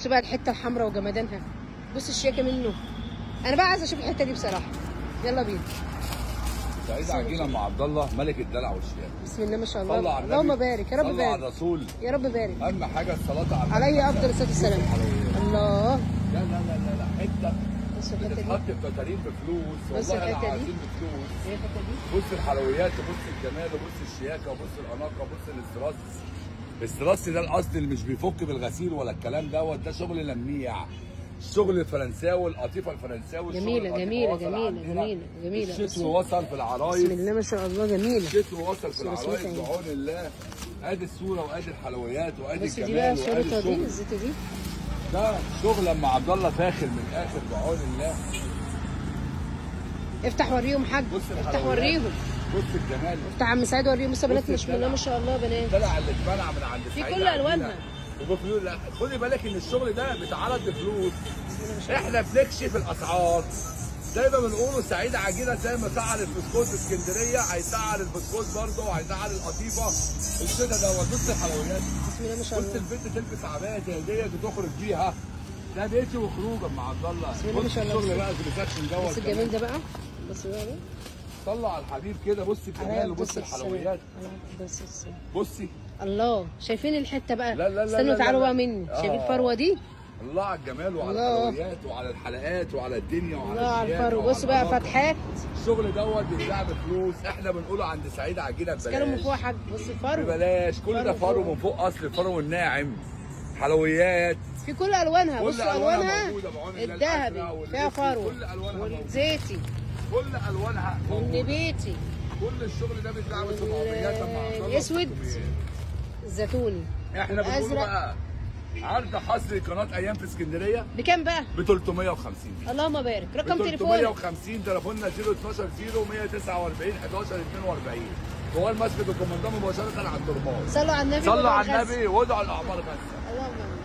بص بقى الحته الحمراء وجمدانها، بص الشياكه منه. انا بقى عايزه اشوف الحته دي بصراحه. يلا بينا. سعيد عجينه مع عبد الله ملك الدلع والشياكه. بسم الله ما شاء صلى الله. على النبي. اللهم بارك يا رب. صلى على بارك الرسول. يا رب بارك. اهم حاجه الصلاه على عليه افضل الصلاه والسلام. الله. لا لا لا لا لا حته بص الحته دي. بتتحط بتتاريخ بفلوس، بص والله الحتة دي. العظيم بفلوس. ايه الحته دي؟ بص الحلويات وبص الجمال وبص الشياكه وبص الاناقه وبص الاستراس. الاستراس ده الاصل اللي مش بيفك بالغسيل ولا الكلام دوت، ده شغل لميع. الشغل الفرنساوي، القطيفه الفرنساوي. جميله جميله جميله جميله جميله. الشتوي وصل في العرايس. بسم الله ما شاء الله جميله. الشتوي وصل في العرايس بعون الله. ادي الصوره وادي الحلويات وادي بس الجمال دي بقى وادي صورتها دي الشغل. الزيته دي. ده شغل اما عبد الله فاخر من الاخر بعون الله. افتح وريهم حاج. بص افتح وريهم. بص الجمال. افتح عم سعيد وريهم. بص يا بنات بسم الله ما شاء الله يا بنات. الدلع اللي اتمنع من عند في سعيد كل الوانها. وبفلوس. لا خدي بالك ان الشغل ده بيتعرض بفلوس. احنا بنكشف الاسعار. زي ما بنقولوا سعيد عجينه زي ما سعر البسكوت في اسكندريه هيسعر البسكوت برضه وهيسعر القطيفه. الشتا دوت. بص الحلويات. بسم الله ما شاء الله. بص البنت تلبس عبايه زي ديت وتخرج بيها. ده بيتي وخروجه مع عبد الله. بسم الله ما شاء الله. بص الشغل بقى الريسبشن دوت. بص الجمال ده بقى. بص بقى ده. طلع على الحبيب كده. بص الجمال وبص الحلويات. بصي. الله شايفين الحته بقى. لا لا لا استنوا لا تعالوا لا. بقى مني. شايفين الفروه دي؟ الله على الجمال وعلى الله. الحلويات وعلى الحلقات وعلى الدنيا وعلى الله على الشياكة الفرو. بص بقى الأناقة. فتحات. الشغل دوت بيتباع بفلوس. احنا بنقوله عند سعيد عجينه ببلاش. كانوا من فوق يا حاج. بص الفرو ببلاش. كل ده فرو من فوق. اصل الفرو الناعم. حلويات في كل الوانها. كل بصوا الوانها الوانها. موجوده بعون الله. الذهبي الأزرق فيها والأسود. فرو. كل الوانها موجوده. والزيتي كل الوانها موجوده. والنبيتي كل الشغل ده بيتباع بسمعيات. الاسود الزيتوني. احنا بنقول الازرق بقى عرض حصري قناه ايام في اسكندريه بكام بقى؟ ب 350. اللهم بارك. رقم تليفون 350. تليفوننا 012 149 11 42. جوال مسجد الكومندان مباشره على الدربات. صلوا على النبي. صلوا على النبي وادعوا الاعمار بس. اللهم امين.